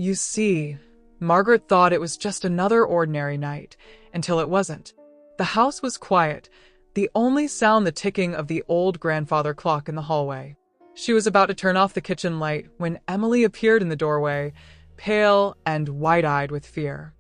You see, Margaret thought it was just another ordinary night, until it wasn't. The house was quiet, the only sound the ticking of the old grandfather clock in the hallway. She was about to turn off the kitchen light when Emily appeared in the doorway, pale and wide-eyed with fear.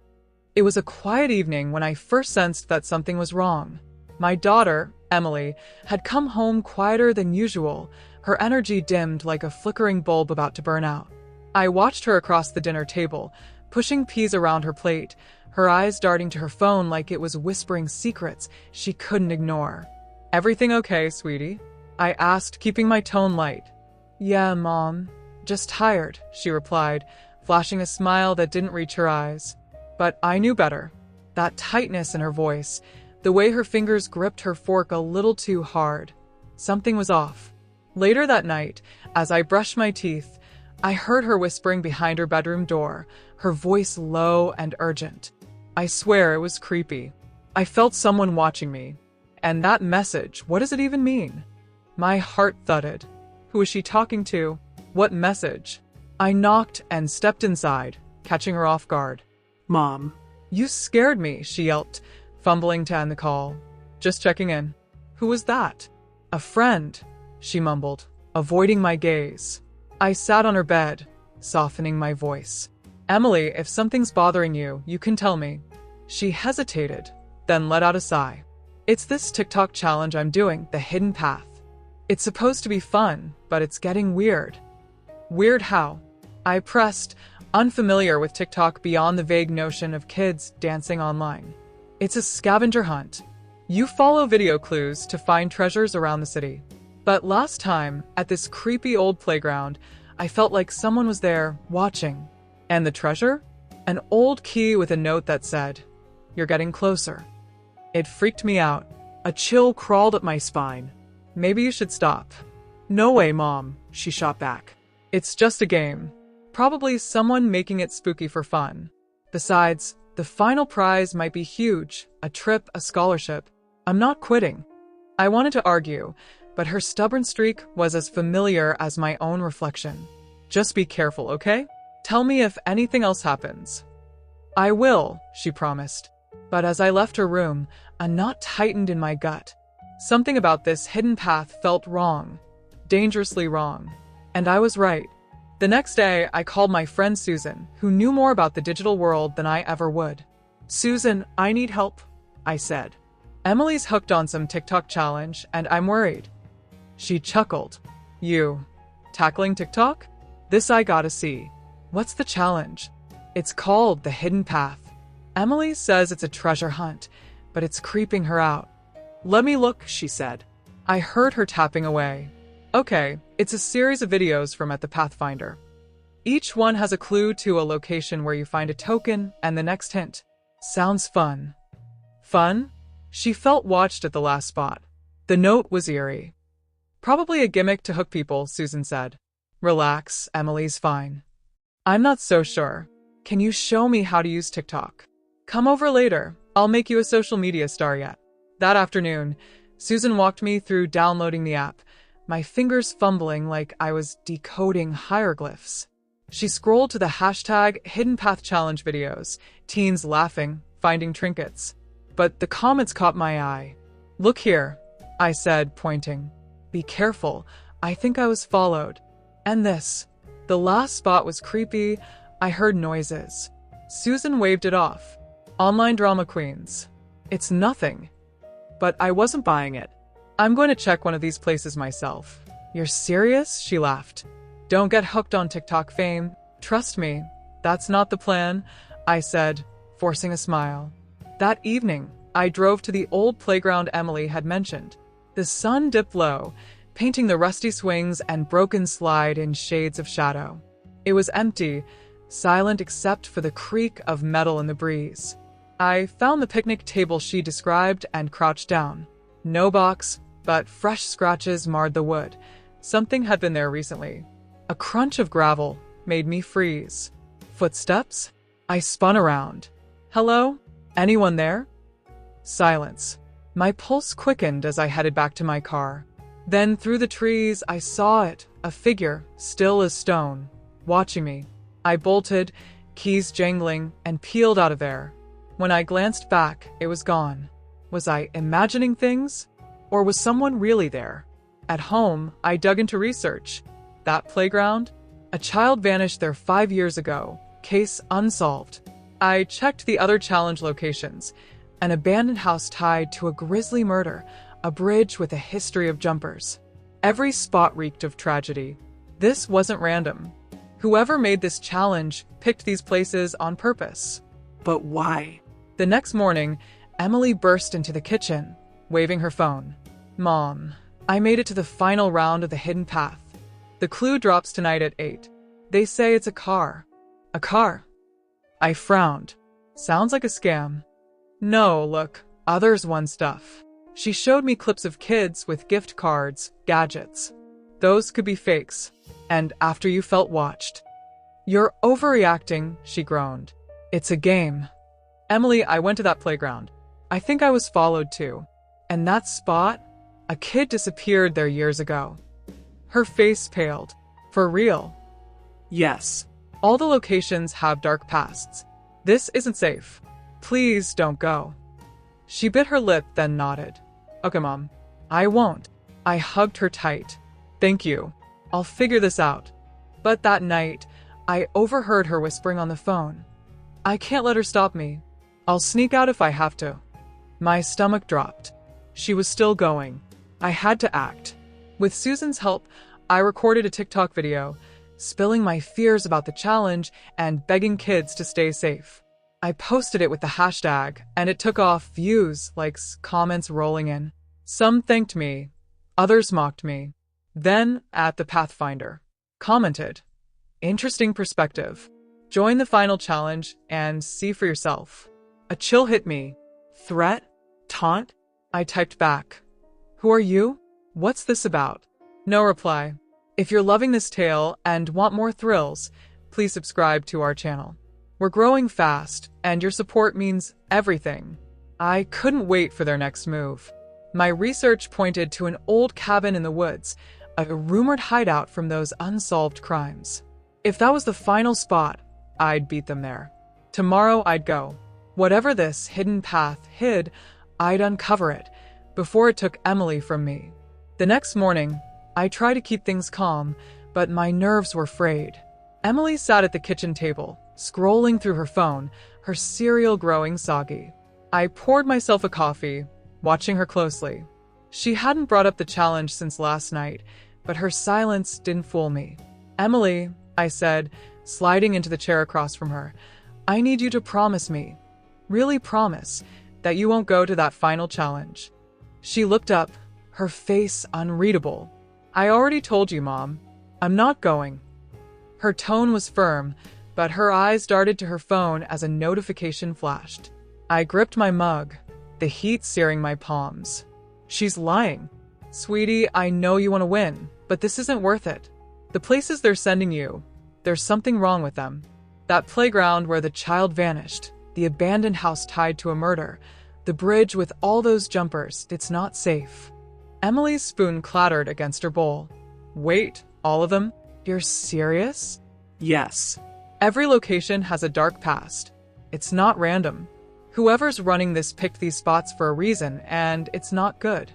It was a quiet evening when I first sensed that something was wrong. My daughter, Emily, had come home quieter than usual, her energy dimmed like a flickering bulb about to burn out. I watched her across the dinner table, pushing peas around her plate, her eyes darting to her phone like it was whispering secrets she couldn't ignore. "Everything okay, sweetie?" I asked, keeping my tone light. "Yeah, Mom. Just tired," she replied, flashing a smile that didn't reach her eyes. But I knew better. That tightness in her voice, the way her fingers gripped her fork a little too hard. Something was off. Later that night, as I brushed my teeth, I heard her whispering behind her bedroom door, her voice low and urgent. I swear it was creepy. I felt someone watching me. And that message, what does it even mean? My heart thudded. Who is she talking to? What message? I knocked and stepped inside, catching her off guard. Mom. "You scared me," she yelped, fumbling to end the call. "Just checking in." "Who was that?" "A friend," she mumbled, avoiding my gaze. I sat on her bed, softening my voice. "Emily, if something's bothering you, you can tell me." She hesitated, then let out a sigh. "It's this TikTok challenge I'm doing, the hidden path. It's supposed to be fun, but it's getting weird." "Weird how?" I pressed, unfamiliar with TikTok beyond the vague notion of kids dancing online. "It's a scavenger hunt. You follow video clues to find treasures around the city. But last time, at this creepy old playground, I felt like someone was there, watching. And the treasure? An old key with a note that said, 'You're getting closer.' It freaked me out. A chill crawled up my spine. Maybe you should stop." "No way, Mom," she shot back. "It's just a game. Probably someone making it spooky for fun. Besides, the final prize might be huge, a trip, a scholarship. I'm not quitting." I wanted to argue, but her stubborn streak was as familiar as my own reflection. "Just be careful, okay? Tell me if anything else happens." "I will," she promised. But as I left her room, a knot tightened in my gut. Something about this hidden path felt wrong, dangerously wrong. And I was right. The next day, I called my friend Susan, who knew more about the digital world than I ever would. "Susan, I need help," I said. "Emily's hooked on some TikTok challenge, and I'm worried." She chuckled. "You tackling TikTok? This I gotta see. What's the challenge?" "It's called the hidden path. Emily says it's a treasure hunt, but it's creeping her out." "Let me look," she said. I heard her tapping away. "Okay, it's a series of videos from at the Pathfinder. Each one has a clue to a location where you find a token and the next hint. Sounds fun." "Fun?" She felt watched at the last spot. The note was eerie. "Probably a gimmick to hook people," Susan said. "Relax, Emily's fine." "I'm not so sure. Can you show me how to use TikTok? Come over later. I'll make you a social media star yet." That afternoon, Susan walked me through downloading the app, my fingers fumbling like I was decoding hieroglyphs. She scrolled to the hashtag Hidden Path Challenge videos, teens laughing, finding trinkets. But the comments caught my eye. "Look here," I said, pointing. "Be careful. I think I was followed. And this." The last spot was creepy. I heard noises. Susan waved it off. "Online drama queens. It's nothing." But I wasn't buying it. "I'm going to check one of these places myself." "You're serious?" She laughed. "Don't get hooked on TikTok fame. Trust me, that's not the plan," I said, forcing a smile. That evening, I drove to the old playground Emily had mentioned. The sun dipped low, painting the rusty swings and broken slide in shades of shadow. It was empty, silent except for the creak of metal in the breeze. I found the picnic table she described and crouched down. No box, but fresh scratches marred the wood. Something had been there recently. A crunch of gravel made me freeze. Footsteps? I spun around. "Hello? Anyone there?" Silence. My pulse quickened as I headed back to my car. Then through the trees, I saw it, a figure, still as stone, watching me. I bolted, keys jangling, and peeled out of there. When I glanced back, it was gone. Was I imagining things? Or was someone really there? At home, I dug into research. That playground? A child vanished there 5 years ago. Case unsolved. I checked the other challenge locations. An abandoned house tied to a grisly murder, a bridge with a history of jumpers. Every spot reeked of tragedy. This wasn't random. Whoever made this challenge picked these places on purpose. But why? The next morning, Emily burst into the kitchen, waving her phone. Mom, I made it to the final round of the hidden path. The clue drops tonight at 8. They say it's a car. A car? I frowned. Sounds like a scam. No, look, others won stuff. She showed me clips of kids with gift cards, gadgets. Those could be fakes. And after you felt watched. You're overreacting, she groaned. It's a game. Emily, I went to that playground. I think I was followed too. And that spot? A kid disappeared there years ago. Her face paled. For real? Yes. All the locations have dark pasts. This isn't safe. Please don't go. She bit her lip, then nodded. Okay, Mom. I won't. I hugged her tight. Thank you. I'll figure this out. But that night, I overheard her whispering on the phone. I can't let her stop me. I'll sneak out if I have to. My stomach dropped. She was still going. I had to act. With Susan's help, I recorded a TikTok video, spilling my fears about the challenge and begging kids to stay safe. I posted it with the hashtag, and it took off. Views, likes, comments rolling in. Some thanked me. Others mocked me. Then, at the Pathfinder, commented, "Interesting perspective. Join the final challenge and see for yourself." A chill hit me. Threat? Taunt? I typed back. Who are you? What's this about? No reply. If you're loving this tale and want more thrills, please subscribe to our channel. We're growing fast, and your support means everything. I couldn't wait for their next move. My research pointed to an old cabin in the woods, a rumored hideout from those unsolved crimes. If that was the final spot, I'd beat them there. Tomorrow I'd go. Whatever this hidden path hid, I'd uncover it before it took Emily from me. The next morning, I tried to keep things calm, but my nerves were frayed. Emily sat at the kitchen table, scrolling through her phone, her cereal growing soggy. I poured myself a coffee, watching her closely. She hadn't brought up the challenge since last night, but her silence didn't fool me. Emily, I said, sliding into the chair across from her, I need you to promise me, really promise, that you won't go to that final challenge. She looked up, her face unreadable. I already told you, Mom. I'm not going. Her tone was firm, but her eyes darted to her phone as a notification flashed. I gripped my mug, the heat searing my palms. She's lying. Sweetie, I know you want to win, but this isn't worth it. The places they're sending you, there's something wrong with them. That playground where the child vanished, the abandoned house tied to a murder, the bridge with all those jumpers, it's not safe. Emily's spoon clattered against her bowl. Wait, all of them? You're serious? Yes. Every location has a dark past. It's not random. Whoever's running this picked these spots for a reason, and it's not good.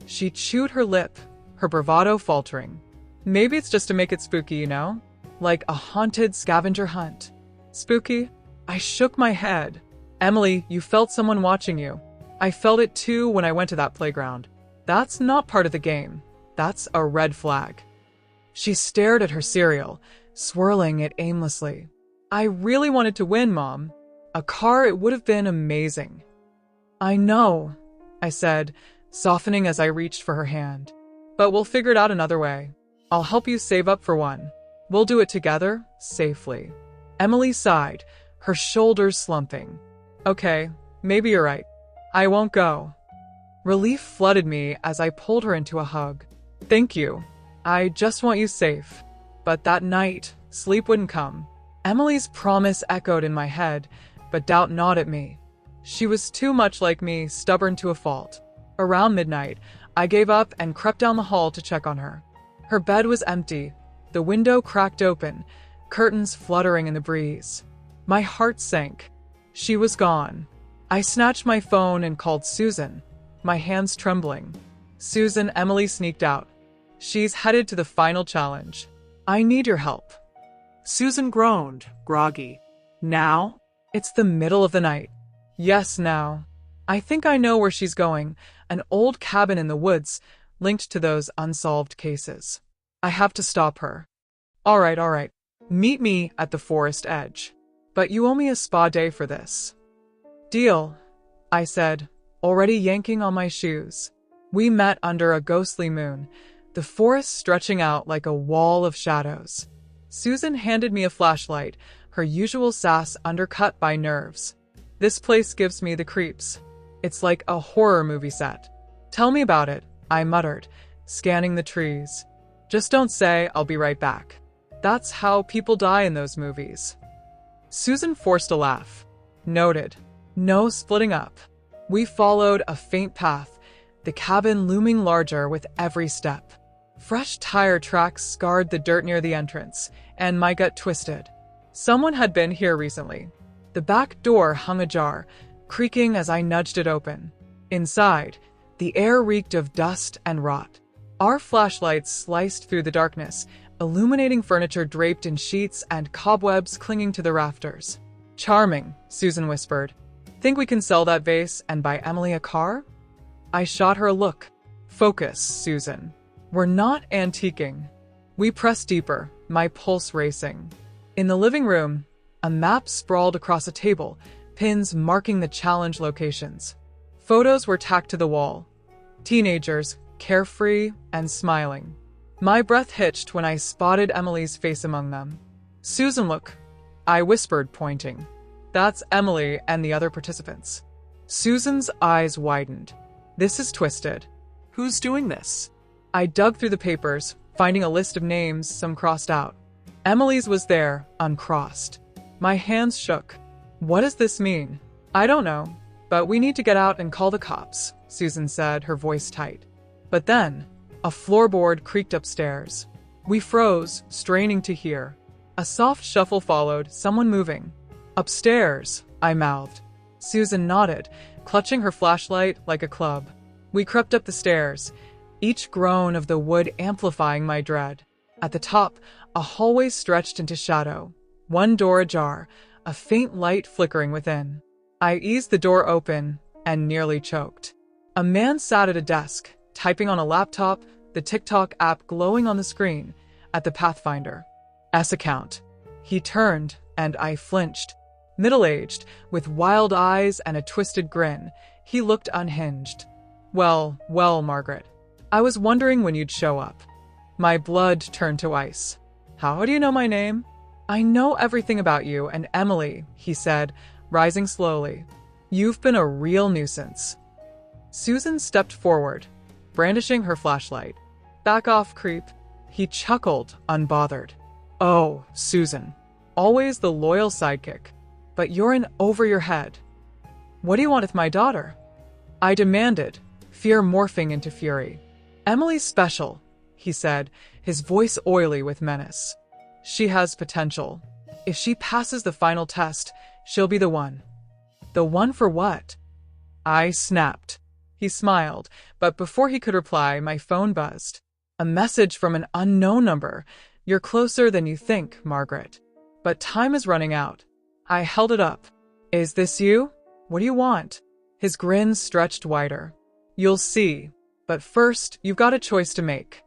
She chewed her lip, her bravado faltering. Maybe it's just to make it spooky, you know? Like a haunted scavenger hunt. Spooky? I shook my head. Emily, you felt someone watching you. I felt it too when I went to that playground. That's not part of the game. That's a red flag. She stared at her cereal, swirling it aimlessly. I really wanted to win, Mom. A car, it would have been amazing. I know, I said, softening as I reached for her hand. But we'll figure it out another way. I'll help you save up for one. We'll do it together, safely. Emily sighed, her shoulders slumping. Okay, maybe you're right. I won't go. Relief flooded me as I pulled her into a hug. Thank you. I just want you safe. But that night, sleep wouldn't come. Emily's promise echoed in my head, but doubt gnawed at me. She was too much like me, stubborn to a fault. Around midnight, I gave up and crept down the hall to check on her. Her bed was empty, the window cracked open, curtains fluttering in the breeze. My heart sank. She was gone. I snatched my phone and called Susan, my hands trembling. Susan, Emily sneaked out. She's headed to the final challenge. I need your help. Susan groaned, groggy. Now? It's the middle of the night. Yes, now. I think I know where she's going. An old cabin in the woods, linked to those unsolved cases. I have to stop her. All right. Meet me at the forest edge. But you owe me a spa day for this. Deal, I said, already yanking on my shoes. We met under a ghostly moon, the forest stretching out like a wall of shadows. Susan handed me a flashlight, her usual sass undercut by nerves. This place gives me the creeps. It's like a horror movie set. Tell me about it, I muttered, scanning the trees. Just don't say I'll be right back. That's how people die in those movies. Susan forced a laugh. Noted. No splitting up. We followed a faint path, the cabin looming larger with every step. Fresh tire tracks scarred the dirt near the entrance, and my gut twisted. Someone had been here recently. The back door hung ajar, creaking as I nudged it open. Inside, the air reeked of dust and rot. Our flashlights sliced through the darkness, illuminating furniture draped in sheets and cobwebs clinging to the rafters. Charming, Susan whispered. Think we can sell that vase and buy Emily a car? I shot her a look. Focus, Susan. We're not antiquing. We pressed deeper, my pulse racing. In the living room, a map sprawled across a table, pins marking the challenge locations. Photos were tacked to the wall. Teenagers, carefree and smiling. My breath hitched when I spotted Emily's face among them. Susan, look, I whispered, pointing. That's Emily and the other participants. Susan's eyes widened. This is twisted. Who's doing this? I dug through the papers, finding a list of names, some crossed out. Emily's was there, uncrossed. My hands shook. What does this mean? I don't know, but we need to get out and call the cops, Susan said, her voice tight. But then, a floorboard creaked upstairs. We froze, straining to hear. A soft shuffle followed, someone moving. Upstairs, I mouthed. Susan nodded, clutching her flashlight like a club. We crept up the stairs, each groan of the wood amplifying my dread. At the top, a hallway stretched into shadow, one door ajar, a faint light flickering within. I eased the door open and nearly choked. A man sat at a desk, typing on a laptop, the TikTok app glowing on the screen, at the Pathfinder S account. He turned, and I flinched. Middle-aged, with wild eyes and a twisted grin, he looked unhinged. Well, Margaret. I was wondering when you'd show up. My blood turned to ice. How do you know my name? I know everything about you and Emily, he said, rising slowly. You've been a real nuisance. Susan stepped forward, brandishing her flashlight. Back off, creep. He chuckled, unbothered. Oh, Susan. Always the loyal sidekick. But you're in over your head. What do you want with my daughter? I demanded, fear morphing into fury. Emily's special, he said, his voice oily with menace. She has potential. If she passes the final test, she'll be the one. The one for what? I snapped. He smiled, but before he could reply, my phone buzzed. A message from an unknown number. You're closer than you think, Margaret. But time is running out. I held it up. Is this you? What do you want? His grin stretched wider. You'll see. But first, you've got a choice to make.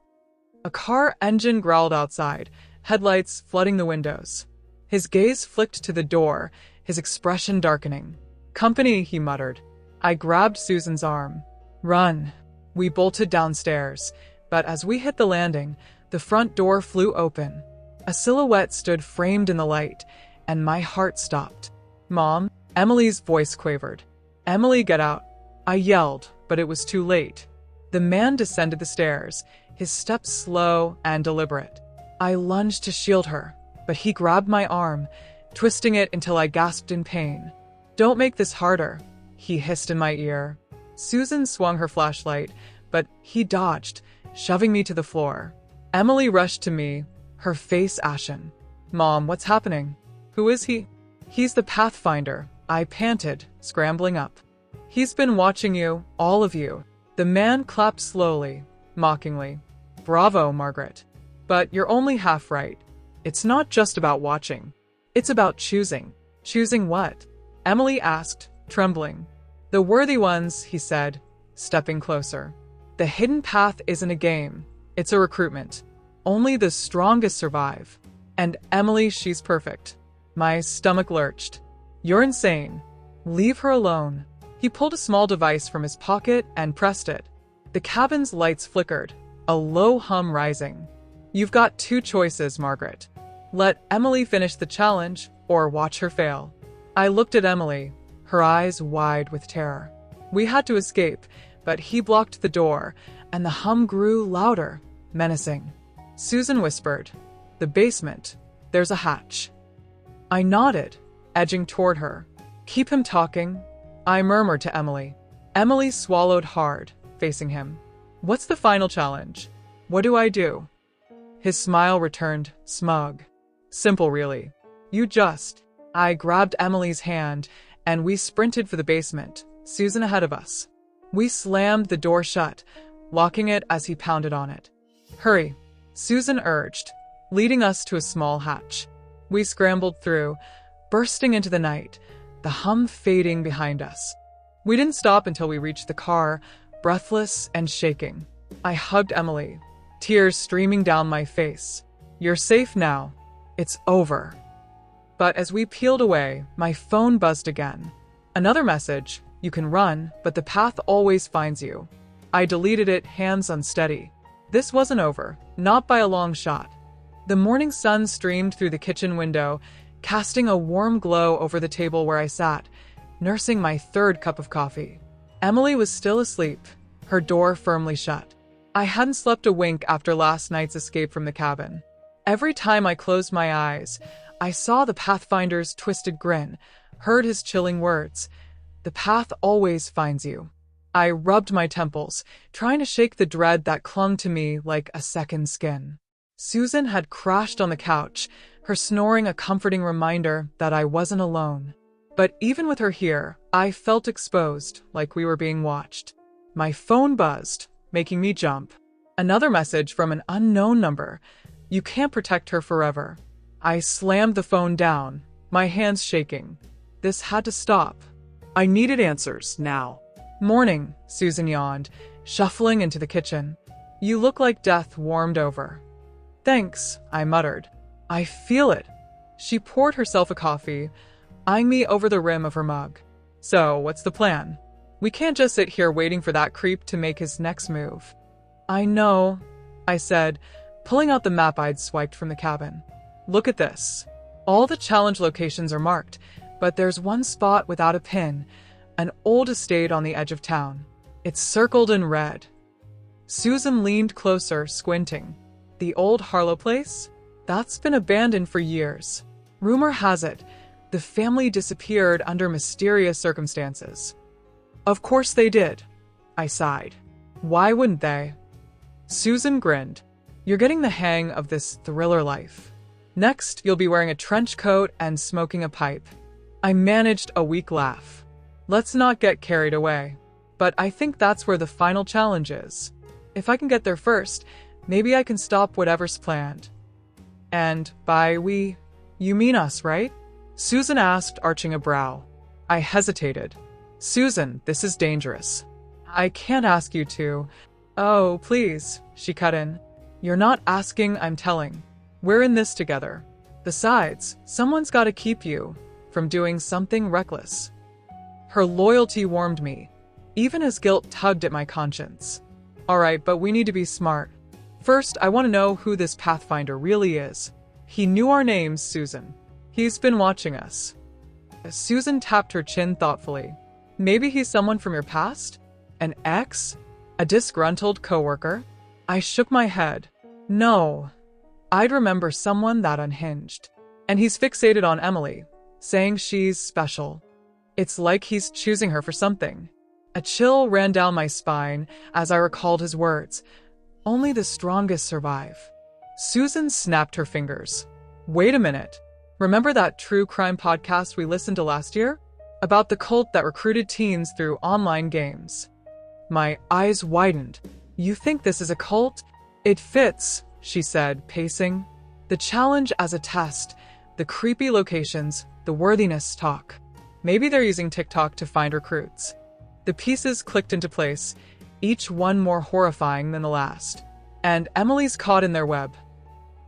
A car engine growled outside, headlights flooding the windows. His gaze flicked to the door, his expression darkening. Company, he muttered. I grabbed Susan's arm. Run. We bolted downstairs, but as we hit the landing, the front door flew open. A silhouette stood framed in the light, and my heart stopped. Mom? Emily's voice quavered. Emily, get out. I yelled, but it was too late. The man descended the stairs, his steps slow and deliberate. I lunged to shield her, but he grabbed my arm, twisting it until I gasped in pain. Don't make this harder, he hissed in my ear. Susan swung her flashlight, but he dodged, shoving me to the floor. Emily rushed to me, her face ashen. Mom, what's happening? Who is he? He's the Pathfinder, I panted, scrambling up. He's been watching you, all of you. The man clapped slowly, mockingly. Bravo, Margaret. But you're only half right. It's not just about watching. It's about choosing. Choosing what? Emily asked, trembling. The worthy ones, he said, stepping closer. The hidden path isn't a game. It's a recruitment. Only the strongest survive. And Emily, she's perfect. My stomach lurched. You're insane. Leave her alone. He pulled a small device from his pocket and pressed it. The cabin's lights flickered, a low hum rising. You've got two choices, Margaret. Let Emily finish the challenge or watch her fail. I looked at Emily, her eyes wide with terror. We had to escape, but he blocked the door, and the hum grew louder, menacing. Susan whispered, "The basement. There's a hatch." I nodded, edging toward her. "Keep him talking," I murmured to Emily. Emily swallowed hard, facing him. "What's the final challenge? What do I do?" His smile returned, smug. "Simple, really. You just..." I grabbed Emily's hand, and we sprinted for the basement, Susan ahead of us. We slammed the door shut, locking it as he pounded on it. "Hurry," Susan urged, leading us to a small hatch. We scrambled through, bursting into the night, the hum fading behind us. We didn't stop until we reached the car, breathless and shaking. I hugged Emily, tears streaming down my face. "You're safe now. It's over." But as we peeled away, my phone buzzed again. Another message: "You can run, but the path always finds you." I deleted it, hands unsteady. This wasn't over, not by a long shot. The morning sun streamed through the kitchen window, casting a warm glow over the table where I sat, nursing my third cup of coffee. Emily was still asleep, her door firmly shut. I hadn't slept a wink after last night's escape from the cabin. Every time I closed my eyes, I saw the Pathfinder's twisted grin, heard his chilling words. "The path always finds you." I rubbed my temples, trying to shake the dread that clung to me like a second skin. Susan had crashed on the couch, her snoring a comforting reminder that I wasn't alone. But even with her here, I felt exposed, like we were being watched. My phone buzzed, making me jump. Another message from an unknown number. "You can't protect her forever." I slammed the phone down, my hands shaking. This had to stop. I needed answers, now. "Morning," Susan yawned, shuffling into the kitchen. "You look like death warmed over." "Thanks," I muttered. "I feel it." She poured herself a coffee, eyeing me over the rim of her mug. "So, what's the plan? We can't just sit here waiting for that creep to make his next move." "I know," I said, pulling out the map I'd swiped from the cabin. "Look at this. All the challenge locations are marked, but there's one spot without a pin, an old estate on the edge of town. It's circled in red." Susan leaned closer, squinting. "The old Harlow place? That's been abandoned for years. Rumor has it, the family disappeared under mysterious circumstances." "Of course they did," I sighed. "Why wouldn't they?" Susan grinned. "You're getting the hang of this thriller life. Next, you'll be wearing a trench coat and smoking a pipe." I managed a weak laugh. "Let's not get carried away. But I think that's where the final challenge is. If I can get there first, maybe I can stop whatever's planned." "And by we, you mean us, right?" Susan asked, arching a brow. I hesitated. "Susan, this is dangerous. I can't ask you to." "Oh, please," she cut in. "You're not asking, I'm telling. We're in this together. Besides, someone's got to keep you from doing something reckless." Her loyalty warmed me, even as guilt tugged at my conscience. "All right, but we need to be smart. First, I want to know who this Pathfinder really is." "He knew our names, Susan. He's been watching us." Susan tapped her chin thoughtfully. "Maybe he's someone from your past? An ex? A disgruntled coworker?" I shook my head. "No. I'd remember someone that unhinged. And he's fixated on Emily, saying she's special. It's like he's choosing her for something." A chill ran down my spine as I recalled his words. "Only the strongest survive." Susan snapped her fingers. Wait a minute. Remember that true crime podcast we listened to last year? About the cult that recruited teens through online games. My eyes widened. You think this is a cult? It fits, she said, pacing. The challenge as a test, the creepy locations, the worthiness talk. Maybe they're using TikTok to find recruits. The pieces clicked into place, each one more horrifying than the last. And Emily's caught in their web.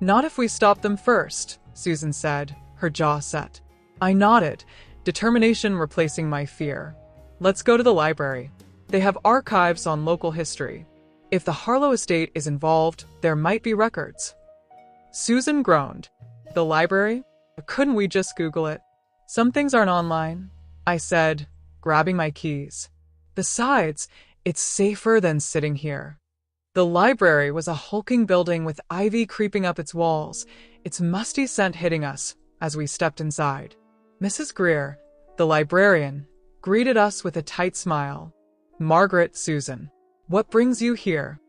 Not if we stop them first, Susan said, her jaw set. I nodded, determination replacing my fear. Let's go to the library. They have archives on local history. If the Harlow estate is involved, there might be records. Susan groaned. The library? Couldn't we just Google it? Some things aren't online, I said, grabbing my keys. Besides, it's safer than sitting here. The library was a hulking building with ivy creeping up its walls, its musty scent hitting us as we stepped inside. Mrs. Greer, the librarian, greeted us with a tight smile. Margaret, Susan, what brings you here?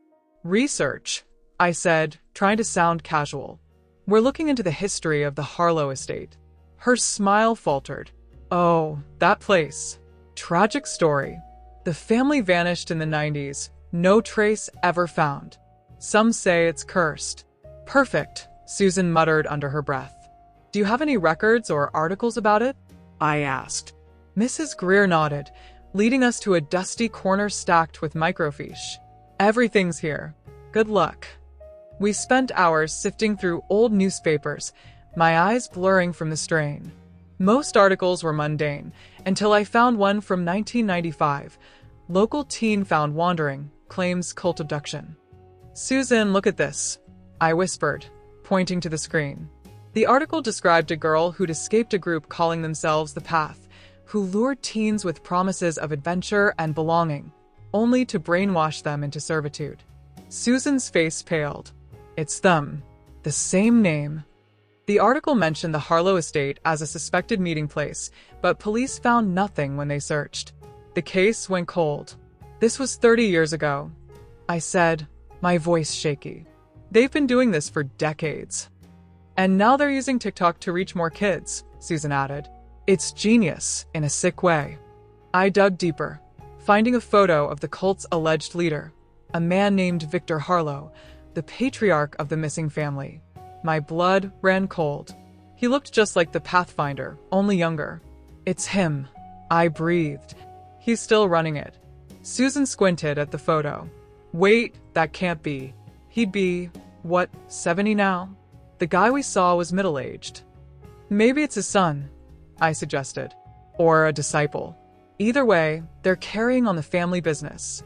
Research, I said, trying to sound casual. We're looking into the history of the Harlow estate. Her smile faltered. Oh, that place. Tragic story. The family vanished in the 90s. No trace ever found. Some say it's cursed. Perfect, Susan muttered under her breath. Do you have any records or articles about it? I asked. Mrs. Greer nodded, leading us to a dusty corner stacked with microfiche. Everything's here. Good luck. We spent hours sifting through old newspapers, my eyes blurring from the strain. Most articles were mundane, until I found one from 1995. Local teen found wandering, claims cult abduction. Susan, look at this, I whispered, pointing to the screen. The article described a girl who'd escaped a group calling themselves The Path, who lured teens with promises of adventure and belonging, only to brainwash them into servitude. Susan's face paled. It's them. The same name. The article mentioned the Harlow estate as a suspected meeting place, but police found nothing when they searched. The case went cold. This was 30 years ago, I said, my voice shaky. They've been doing this for decades. And now they're using TikTok to reach more kids, Susan added. It's genius, in a sick way. I dug deeper, finding a photo of the cult's alleged leader, a man named Victor Harlow, the patriarch of the missing family. My blood ran cold. He looked just like the Pathfinder, only younger. It's him, I breathed. He's still running it. Susan squinted at the photo. Wait, that can't be. He'd be, what, 70 now? The guy we saw was middle-aged. Maybe it's his son, I suggested. Or a disciple. Either way, they're carrying on the family business.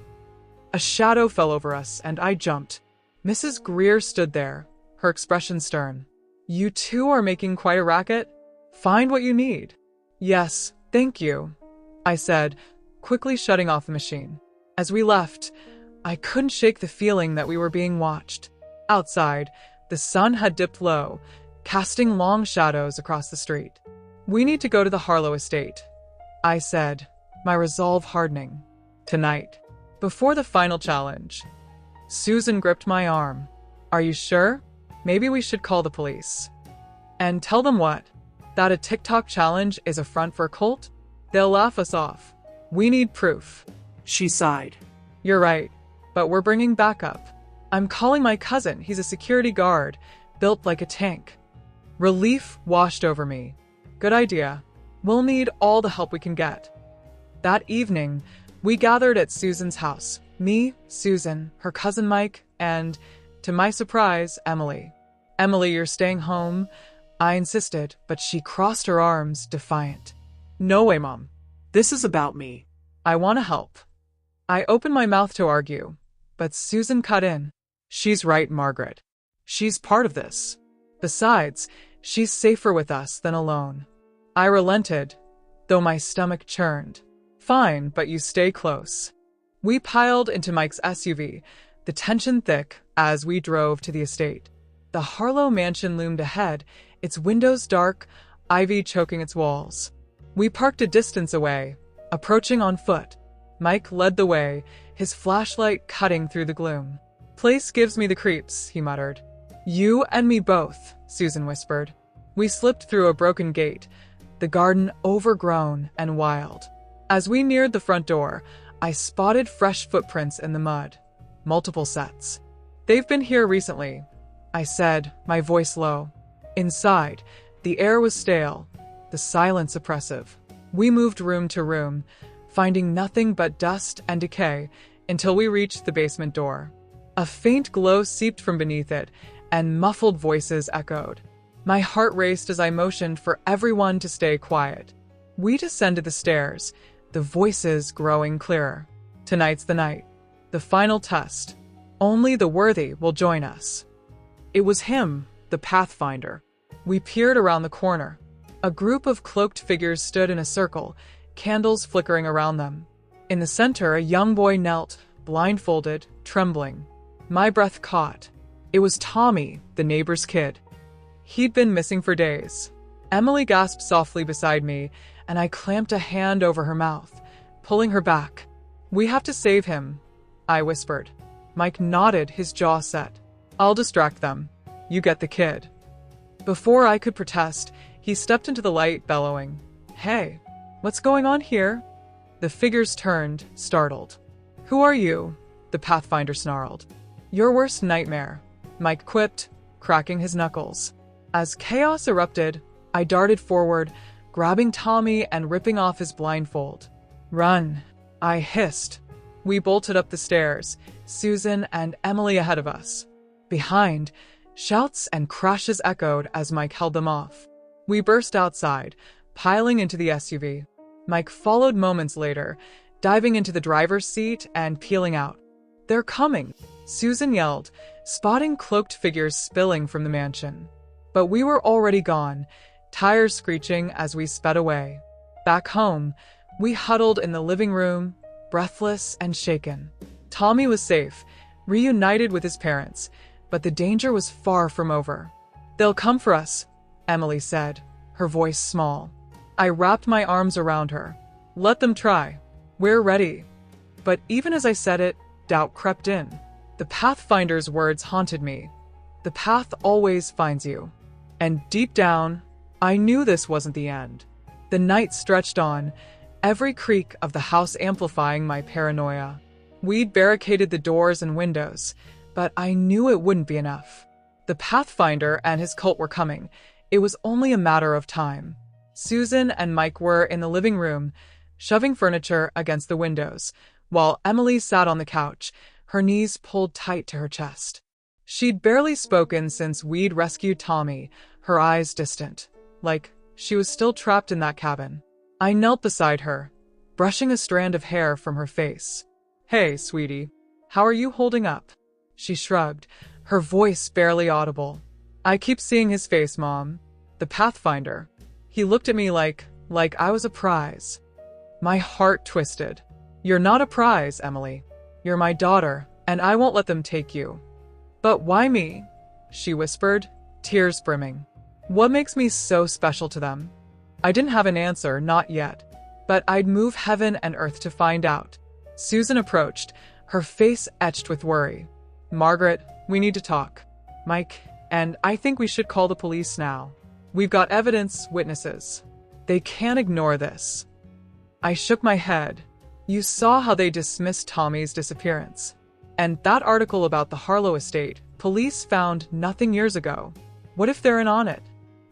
A shadow fell over us, and I jumped. Mrs. Greer stood there, her expression stern. You two are making quite a racket? Find what you need. Yes, thank you, I said, quickly shutting off the machine. As we left, I couldn't shake the feeling that we were being watched. Outside, the sun had dipped low, casting long shadows across the street. We need to go to the Harlow estate, I said, my resolve hardening. Tonight, before the final challenge. Susan gripped my arm. Are you sure? Maybe we should call the police. And tell them what? That a TikTok challenge is a front for a cult? They'll laugh us off. We need proof. She sighed. You're right, but we're bringing backup. I'm calling my cousin. He's a security guard, built like a tank. Relief washed over me. Good idea. We'll need all the help we can get. That evening, we gathered at Susan's house. Me, Susan, her cousin Mike, and, to my surprise, Emily. Emily, you're staying home? I insisted, but she crossed her arms, defiant. No way, Mom. This is about me. I want to help. I opened my mouth to argue, but Susan cut in. She's right, Margaret. She's part of this. Besides, she's safer with us than alone. I relented, though my stomach churned. Fine, but you stay close. We piled into Mike's SUV, the tension thick, as we drove to the estate. The Harlow mansion loomed ahead, its windows dark, ivy choking its walls. We parked a distance away, approaching on foot. Mike led the way, his flashlight cutting through the gloom. Place gives me the creeps, he muttered. You and me both, Susan whispered. We slipped through a broken gate, the garden overgrown and wild. As we neared the front door, I spotted fresh footprints in the mud. Multiple sets. "They've been here recently," I said, my voice low. Inside, the air was stale, the silence oppressive. We moved room to room, finding nothing but dust and decay until we reached the basement door. A faint glow seeped from beneath it, and muffled voices echoed. My heart raced as I motioned for everyone to stay quiet. We descended the stairs, the voices growing clearer. "Tonight's the night. The final test. Only the worthy will join us." It was him, the Pathfinder. We peered around the corner. A group of cloaked figures stood in a circle, candles flickering around them. In the center, a young boy knelt, blindfolded, trembling. My breath caught. It was Tommy, the neighbor's kid. He'd been missing for days. Emily gasped softly beside me, and I clamped a hand over her mouth, pulling her back. "We have to save him," I whispered. Mike nodded, his jaw set. "I'll distract them. You get the kid." Before I could protest, he stepped into the light, bellowing, "Hey, what's going on here?" The figures turned, startled. "Who are you?" the Pathfinder snarled. "Your worst nightmare," Mike quipped, cracking his knuckles. As chaos erupted, I darted forward, grabbing Tommy and ripping off his blindfold. "Run," I hissed. We bolted up the stairs, Susan and Emily ahead of us. Behind, shouts and crashes echoed as Mike held them off. We burst outside, piling into the SUV. Mike followed moments later, diving into the driver's seat and peeling out. "They're coming," Susan yelled, spotting cloaked figures spilling from the mansion. But we were already gone, tires screeching as we sped away. Back home, we huddled in the living room, breathless and shaken. Tommy was safe, reunited with his parents, but the danger was far from over. "They'll come for us," Emily said, her voice small. I wrapped my arms around her. "Let them try. We're ready." But even as I said it, doubt crept in. The Pathfinder's words haunted me. "The path always finds you." And deep down, I knew this wasn't the end. The night stretched on, every creak of the house amplifying my paranoia. We'd barricaded the doors and windows, but I knew it wouldn't be enough. The Pathfinder and his cult were coming. It was only a matter of time. Susan and Mike were in the living room, shoving furniture against the windows, while Emily sat on the couch, her knees pulled tight to her chest. She'd barely spoken since we'd rescued Tommy, her eyes distant, like she was still trapped in that cabin. I knelt beside her, brushing a strand of hair from her face. "Hey, sweetie, how are you holding up?" She shrugged, her voice barely audible. "I keep seeing his face, Mom. The Pathfinder. He looked at me like I was a prize." My heart twisted. "You're not a prize, Emily. You're my daughter, and I won't let them take you." "But why me?" she whispered, tears brimming. "What makes me so special to them?" I didn't have an answer, not yet, but I'd move heaven and earth to find out. Susan approached, her face etched with worry. "Margaret, we need to talk. Mike, and I think we should call the police now. We've got evidence, witnesses. They can't ignore this." I shook my head. "You saw how they dismissed Tommy's disappearance. And that article about the Harlow estate, police found nothing years ago. What if they're in on it?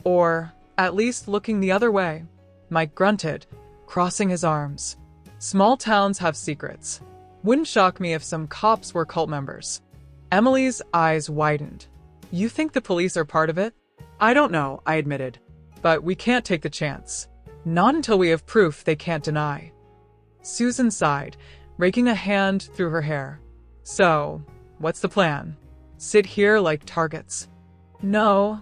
Or at least looking the other way?" Mike grunted, crossing his arms. "Small towns have secrets. Wouldn't shock me if some cops were cult members." Emily's eyes widened. "You think the police are part of it?" "I don't know," I admitted. "But we can't take the chance. Not until we have proof they can't deny." Susan sighed, raking a hand through her hair. "So, what's the plan? Sit here like targets?" "No,"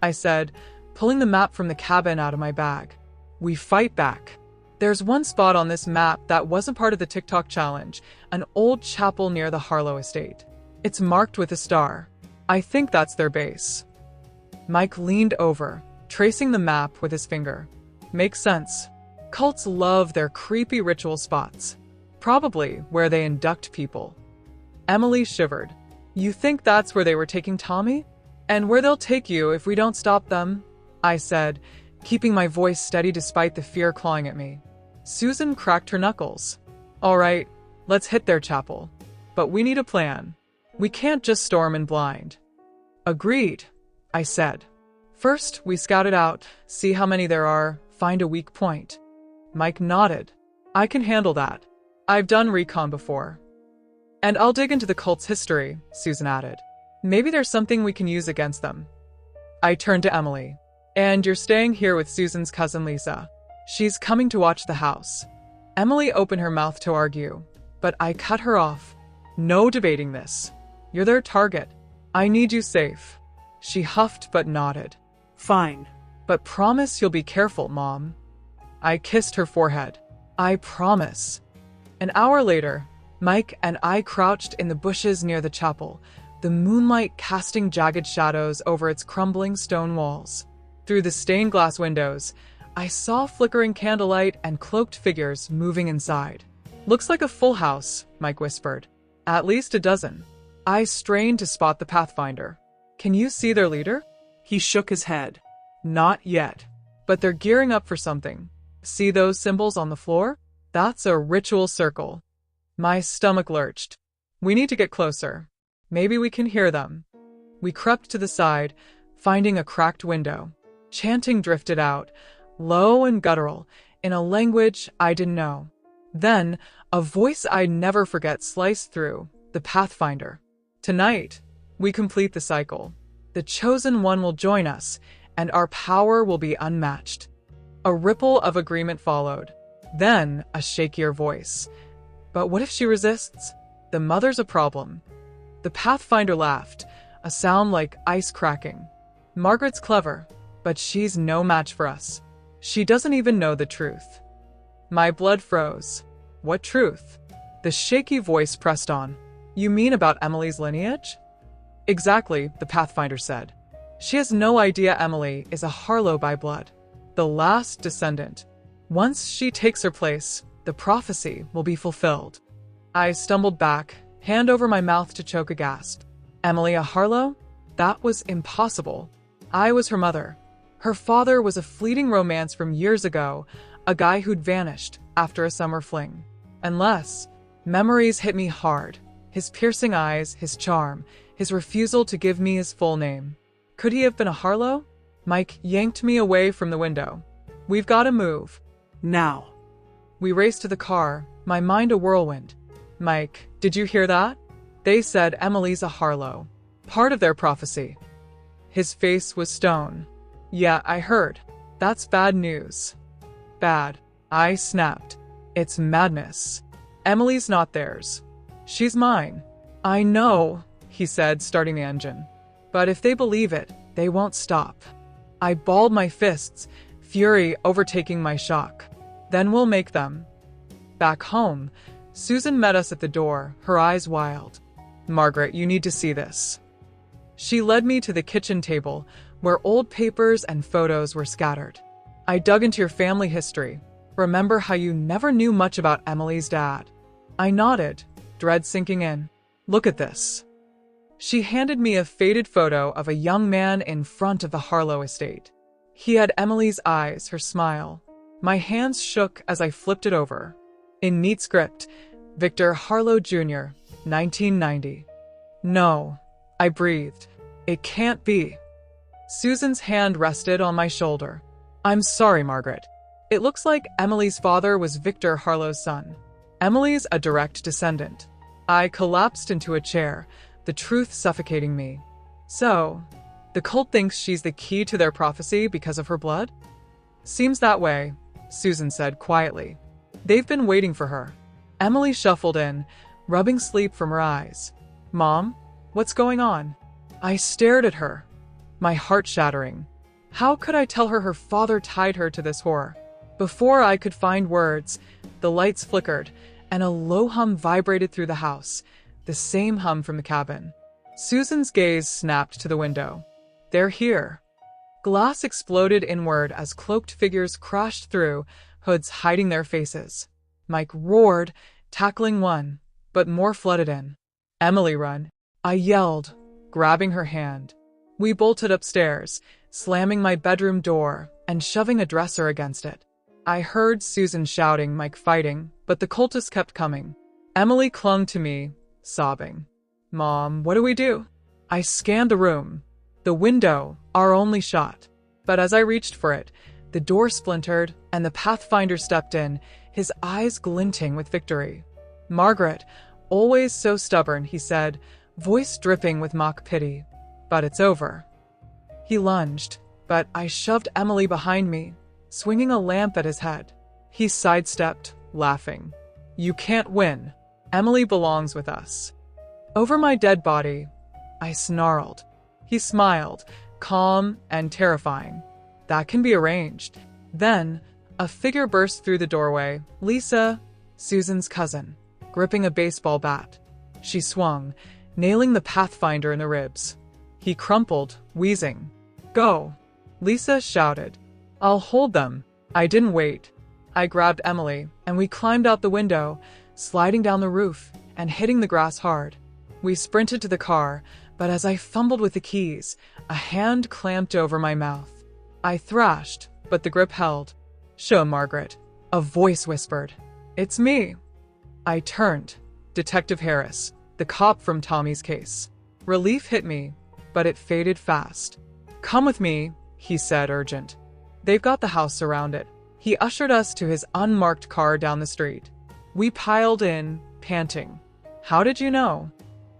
I said, pulling the map from the cabin out of my bag. "We fight back. There's one spot on this map that wasn't part of the TikTok challenge, an old chapel near the Harlow estate. It's marked with a star. I think that's their base." Mike leaned over, tracing the map with his finger. "Makes sense. Cults love their creepy ritual spots. Probably where they induct people." Emily shivered. "You think that's where they were taking Tommy? And where they'll take you if we don't stop them?" I said, keeping my voice steady despite the fear clawing at me. Susan cracked her knuckles. All right, let's hit their chapel. But we need a plan. We can't just storm in blind. Agreed, I said. First, we scout it out, see how many there are, find a weak point. Mike nodded. I can handle that. I've done recon before. And I'll dig into the cult's history, Susan added. Maybe there's something we can use against them. I turned to Emily. And you're staying here with Susan's cousin Lisa. She's coming to watch the house. Emily opened her mouth to argue, but I cut her off. No debating this. You're their target. I need you safe. She huffed but nodded. Fine. But promise you'll be careful, Mom. I kissed her forehead. I promise. An hour later, Mike and I crouched in the bushes near the chapel, the moonlight casting jagged shadows over its crumbling stone walls. Through the stained glass windows, I saw flickering candlelight and cloaked figures moving inside. Looks like a full house, Mike whispered. At least a dozen. I strained to spot the Pathfinder. Can you see their leader? He shook his head. Not yet. But they're gearing up for something. See those symbols on the floor? That's a ritual circle. My stomach lurched. We need to get closer. Maybe we can hear them. We crept to the side, finding a cracked window. Chanting drifted out, low and guttural, in a language I didn't know. Then, a voice I'd never forget sliced through, the Pathfinder. Tonight, we complete the cycle. The Chosen One will join us, and our power will be unmatched. A ripple of agreement followed. Then, a shakier voice. But what if she resists? The mother's a problem. The Pathfinder laughed, a sound like ice cracking. Margaret's clever, but she's no match for us. She doesn't even know the truth. My blood froze. What truth? The shaky voice pressed on. You mean about Emily's lineage? Exactly, the Pathfinder said. She has no idea Emily is a Harlow by blood, the last descendant. Once she takes her place, the prophecy will be fulfilled. I stumbled back, hand over my mouth to choke a gasp. Emily a Harlow? That was impossible. I was her mother. Her father was a fleeting romance from years ago, a guy who'd vanished after a summer fling. Unless, memories hit me hard. His piercing eyes, his charm, his refusal to give me his full name. Could he have been a Harlow? Mike yanked me away from the window. We've got to move. Now. We raced to the car, my mind a whirlwind. Mike, did you hear that? They said Emily's a Harlow. Part of their prophecy. His face was stone. Yeah, I heard. That's bad news. Bad. I snapped. It's madness. Emily's not theirs. She's mine. I know, he said, starting the engine. But if they believe it, they won't stop. I balled my fists, fury overtaking my shock. Then we'll make them. Back home, Susan met us at the door, her eyes wild. Margaret, you need to see this. She led me to the kitchen table, where old papers and photos were scattered. I dug into your family history. Remember how you never knew much about Emily's dad? I nodded, dread sinking in. Look at this. She handed me a faded photo of a young man in front of the Harlow estate. He had Emily's eyes, her smile. My hands shook as I flipped it over. In neat script, Victor Harlow Jr., 1990. No, I breathed. It can't be. Susan's hand rested on my shoulder. I'm sorry, Margaret. It looks like Emily's father was Victor Harlow's son. Emily's a direct descendant. I collapsed into a chair, the truth suffocating me. So, the cult thinks she's the key to their prophecy because of her blood? Seems that way, Susan said quietly. They've been waiting for her. Emily shuffled in, rubbing sleep from her eyes. Mom, what's going on? I stared at her, my heart shattering. How could I tell her her father tied her to this horror? Before I could find words, the lights flickered, and a low hum vibrated through the house, the same hum from the cabin. Susan's gaze snapped to the window. They're here. Glass exploded inward as cloaked figures crashed through, hoods hiding their faces. Mike roared, tackling one, but more flooded in. Emily, run! I yelled, grabbing her hand. We bolted upstairs, slamming my bedroom door and shoving a dresser against it. I heard Susan shouting, Mike fighting, but the cultists kept coming. Emily clung to me, sobbing. Mom, what do we do? I scanned the room. The window, our only shot. But as I reached for it, the door splintered and the Pathfinder stepped in, his eyes glinting with victory. Margaret, always so stubborn, he said, voice dripping with mock pity. But it's over. He lunged, but I shoved Emily behind me, swinging a lamp at his head. He sidestepped, laughing. You can't win. Emily belongs with us. Over my dead body, I snarled. He smiled, calm and terrifying. That can be arranged. Then, a figure burst through the doorway. Lisa, Susan's cousin, gripping a baseball bat. She swung, nailing the Pathfinder in the ribs. He crumpled, wheezing. Go! Lisa shouted. I'll hold them. I didn't wait. I grabbed Emily, and we climbed out the window, sliding down the roof and hitting the grass hard. We sprinted to the car, but as I fumbled with the keys, a hand clamped over my mouth. I thrashed, but the grip held. Show, Margaret. A voice whispered. It's me. I turned. Detective Harris, the cop from Tommy's case. Relief hit me, but it faded fast. Come with me, he said, urgent. They've got the house surrounded. He ushered us to his unmarked car down the street. We piled in, panting. How did you know?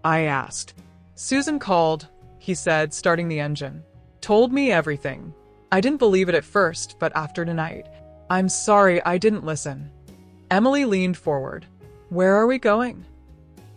I asked. Susan called, he said, starting the engine. Told me everything. I didn't believe it at first, but after tonight, I'm sorry I didn't listen. Emily leaned forward. Where are we going?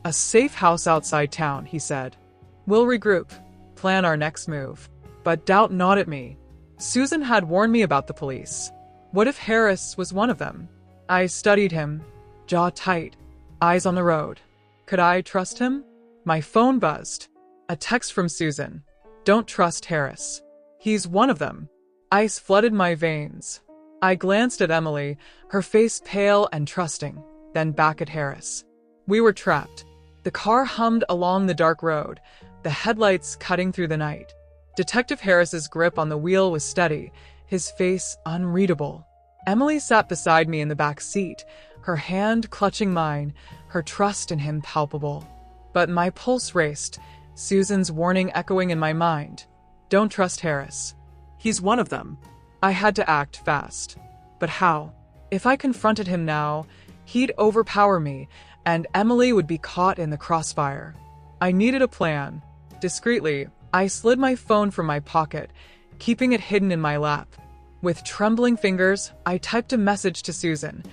A safe house outside town, he said. We'll regroup, plan our next move. But doubt not at me. Susan had warned me about the police. What if Harris was one of them? I studied him, jaw tight, eyes on the road. Could I trust him? My phone buzzed. A text from Susan. Don't trust Harris. He's one of them. Ice flooded my veins. I glanced at Emily, her face pale and trusting, then back at Harris. We were trapped. The car hummed along the dark road, the headlights cutting through the night. Detective Harris's grip on the wheel was steady, his face unreadable. Emily sat beside me in the back seat, her hand clutching mine, her trust in him palpable. But my pulse raced, Susan's warning echoing in my mind. Don't trust Harris. He's one of them. I had to act fast. But how? If I confronted him now, he'd overpower me, and Emily would be caught in the crossfire. I needed a plan. Discreetly, I slid my phone from my pocket, keeping it hidden in my lap. With trembling fingers, I typed a message to Susan.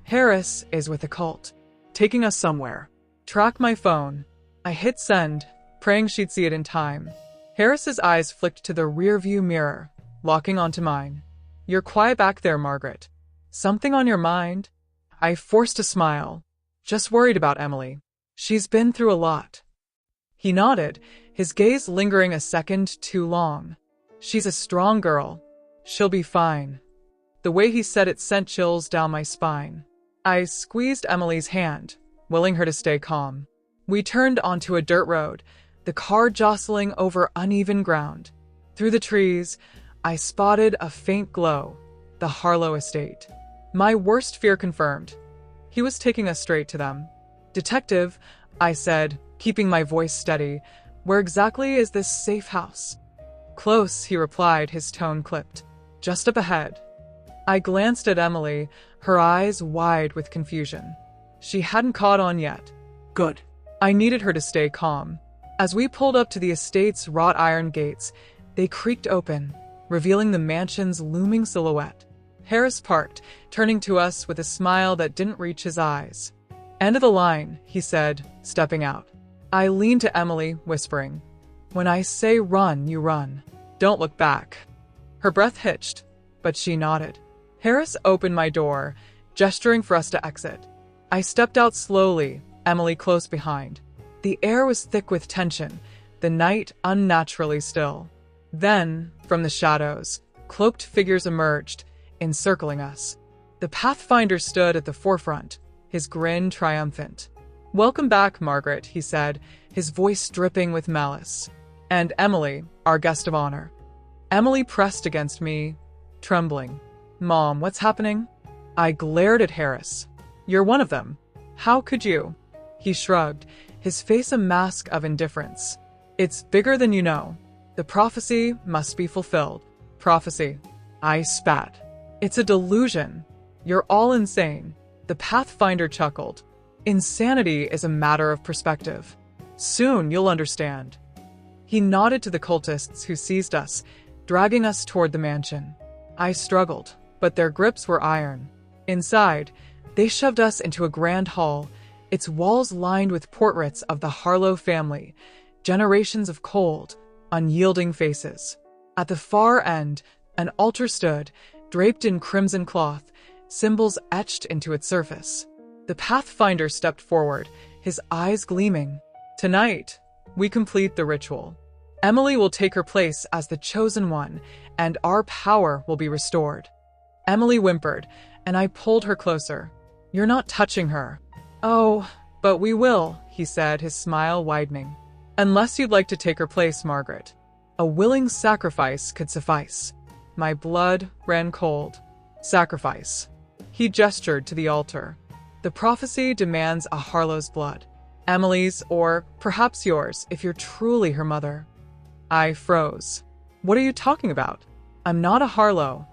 Harris is with a cult. Taking us somewhere. Track my phone. I hit send, praying she'd see it in time. Harris's eyes flicked to the rearview mirror, locking onto mine. You're quiet back there, Margaret. Something on your mind? I forced a smile. Just worried about Emily. She's been through a lot. He nodded, his gaze lingering a second too long. She's a strong girl. She'll be fine. The way he said it sent chills down my spine. I squeezed Emily's hand, willing her to stay calm. We turned onto a dirt road, the car jostling over uneven ground. Through the trees, I spotted a faint glow, the Harlow estate. My worst fear confirmed. He was taking us straight to them. Detective, I said, keeping my voice steady, where exactly is this safe house? Close, he replied, his tone clipped. Just up ahead. I glanced at Emily, her eyes wide with confusion. She hadn't caught on yet. Good. I needed her to stay calm. As we pulled up to the estate's wrought iron gates, they creaked open, revealing the mansion's looming silhouette. Harris parked, turning to us with a smile that didn't reach his eyes. End of the line, he said, stepping out. I leaned to Emily, whispering, When I say run, you run. Don't look back. Her breath hitched, but she nodded. Harris opened my door, gesturing for us to exit. I stepped out slowly, Emily close behind. The air was thick with tension, the night unnaturally still. Then, from the shadows, cloaked figures emerged, encircling us. The Pathfinder stood at the forefront, his grin triumphant. Welcome back, Margaret, he said, his voice dripping with malice. And Emily, our guest of honor. Emily pressed against me, trembling. Mom, what's happening? I glared at Harris. You're one of them. How could you? He shrugged, his face a mask of indifference. It's bigger than you know. The prophecy must be fulfilled. Prophecy. I spat. It's a delusion. You're all insane. The Pathfinder chuckled. Insanity is a matter of perspective. Soon you'll understand. He nodded to the cultists who seized us, dragging us toward the mansion. I struggled, but their grips were iron. Inside, they shoved us into a grand hall, its walls lined with portraits of the Harlow family, generations of cold, unyielding faces. At the far end, an altar stood, draped in crimson cloth, symbols etched into its surface. The Pathfinder stepped forward, his eyes gleaming. Tonight, we complete the ritual. Emily will take her place as the chosen one, and our power will be restored. Emily whimpered, and I pulled her closer. You're not touching her. Oh, but we will, he said, his smile widening. Unless you'd like to take her place, Margaret. A willing sacrifice could suffice. My blood ran cold. Sacrifice. He gestured to the altar. The prophecy demands a Harlow's blood. Emily's, or perhaps yours, if you're truly her mother. I froze. What are you talking about? I'm not a Harlow.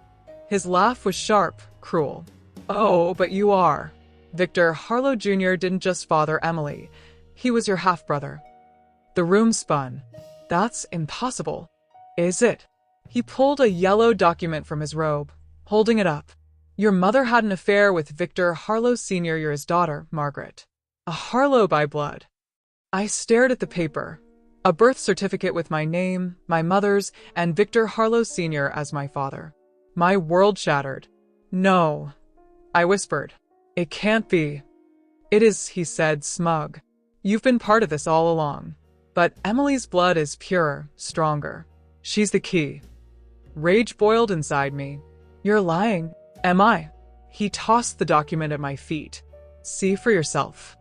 His laugh was sharp, cruel. Oh, but you are. Victor Harlow Jr. didn't just father Emily. He was your half-brother. The room spun. That's impossible. Is it? He pulled a yellow document from his robe, holding it up. Your mother had an affair with Victor Harlow Sr. You're his daughter, Margaret. A Harlow by blood. I stared at the paper. A birth certificate with my name, my mother's, and Victor Harlow Sr. as my father. My world shattered. No, I whispered. It can't be. It is, he said, smug. You've been part of this all along. But Emily's blood is purer, stronger. She's the key. Rage boiled inside me. You're lying. Am I? He tossed the document at my feet. See for yourself.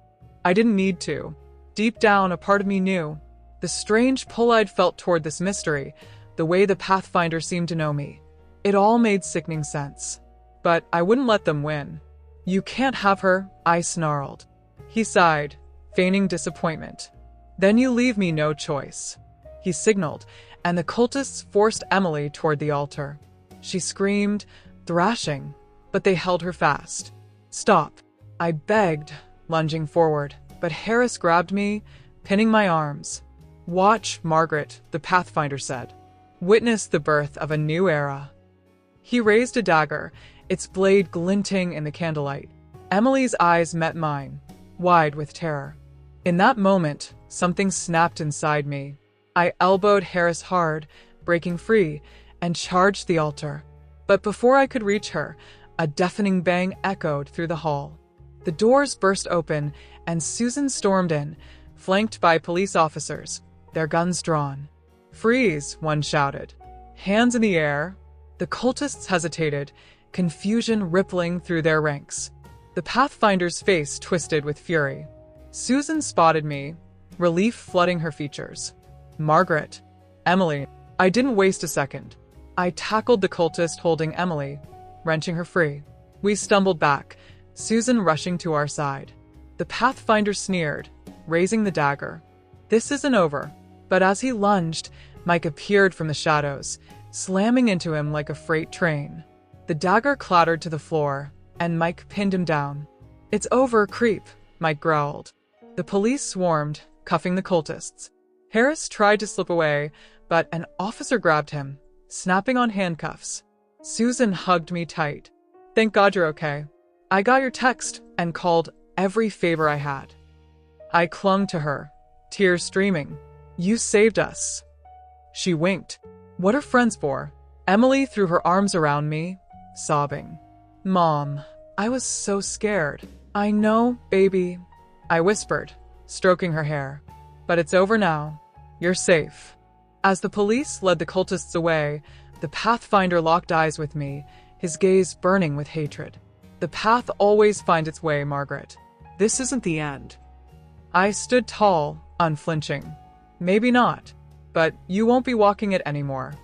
I didn't need to. Deep down, a part of me knew. The strange pull I'd felt toward this mystery, the way the Pathfinder seemed to know me. It all made sickening sense. But I wouldn't let them win. You can't have her, I snarled. He sighed, feigning disappointment. Then you leave me no choice. He signaled, and the cultists forced Emily toward the altar. She screamed, thrashing, but they held her fast. Stop, I begged, lunging forward, but Harris grabbed me, pinning my arms. Watch, Margaret, the Pathfinder said. Witness the birth of a new era. He raised a dagger, its blade glinting in the candlelight. Emily's eyes met mine, wide with terror. In that moment, something snapped inside me. I elbowed Harris hard, breaking free, and charged the altar. But before I could reach her, a deafening bang echoed through the hall. The doors burst open, and Susan stormed in, flanked by police officers, their guns drawn. Freeze, one shouted. Hands in the air. The cultists hesitated, confusion rippling through their ranks. The Pathfinder's face twisted with fury. Susan spotted me, relief flooding her features. Margaret. Emily. I didn't waste a second. I tackled the cultist holding Emily, wrenching her free. We stumbled back, Susan rushing to our side. The Pathfinder sneered, raising the dagger. This isn't over. But as he lunged, Mike appeared from the shadows, slamming into him like a freight train. The dagger clattered to the floor, and Mike pinned him down. It's over, creep, Mike growled. The police swarmed, cuffing the cultists. Harris tried to slip away, but an officer grabbed him, snapping on handcuffs. Susan hugged me tight. Thank God you're okay. I got your text and called every favor I had. I clung to her, tears streaming. You saved us. She winked. What are friends for? Emily threw her arms around me, sobbing. Mom, I was so scared. I know, baby, I whispered, stroking her hair. But it's over now. You're safe. As the police led the cultists away, the Pathfinder locked eyes with me, his gaze burning with hatred. The path always finds its way, Margaret. This isn't the end. I stood tall, unflinching. Maybe not, but you won't be walking it anymore.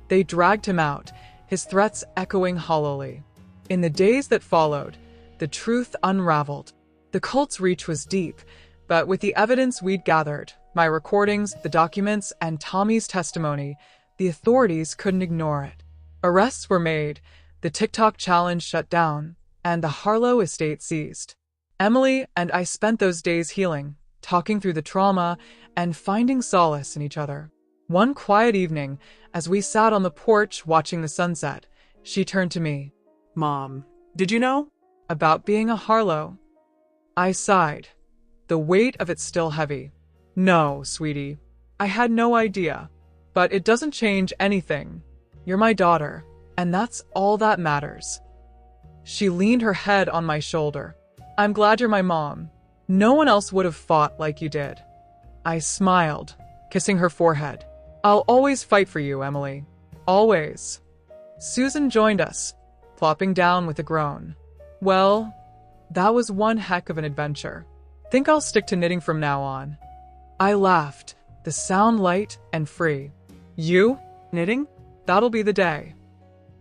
They dragged him out, his threats echoing hollowly. In the days that followed, the truth unraveled. The cult's reach was deep, but with the evidence we'd gathered, my recordings, the documents, and Tommy's testimony, the authorities couldn't ignore it. Arrests were made, the TikTok challenge shut down, and the Harlow estate seized. Emily and I spent those days healing, talking through the trauma, and finding solace in each other. One quiet evening, as we sat on the porch watching the sunset, she turned to me. Mom, did you know? About being a Harlow? I sighed, the weight of it still heavy. No, sweetie, I had no idea. But it doesn't change anything. You're my daughter, and that's all that matters. She leaned her head on my shoulder. I'm glad you're my mom. No one else would have fought like you did. I smiled, kissing her forehead. I'll always fight for you, Emily. Always. Susan joined us, plopping down with a groan. Well, that was one heck of an adventure. Think I'll stick to knitting from now on. I laughed, the sound light and free. You? Knitting? That'll be the day.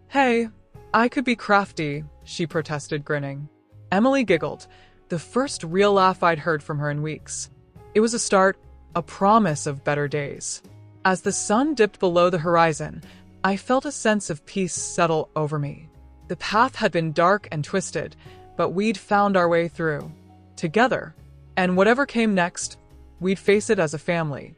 Hey, I could be crafty, she protested, grinning. Emily giggled, the first real laugh I'd heard from her in weeks. It was a start, a promise of better days. As the sun dipped below the horizon, I felt a sense of peace settle over me. The path had been dark and twisted, but we'd found our way through. Together. And whatever came next, we'd face it as a family.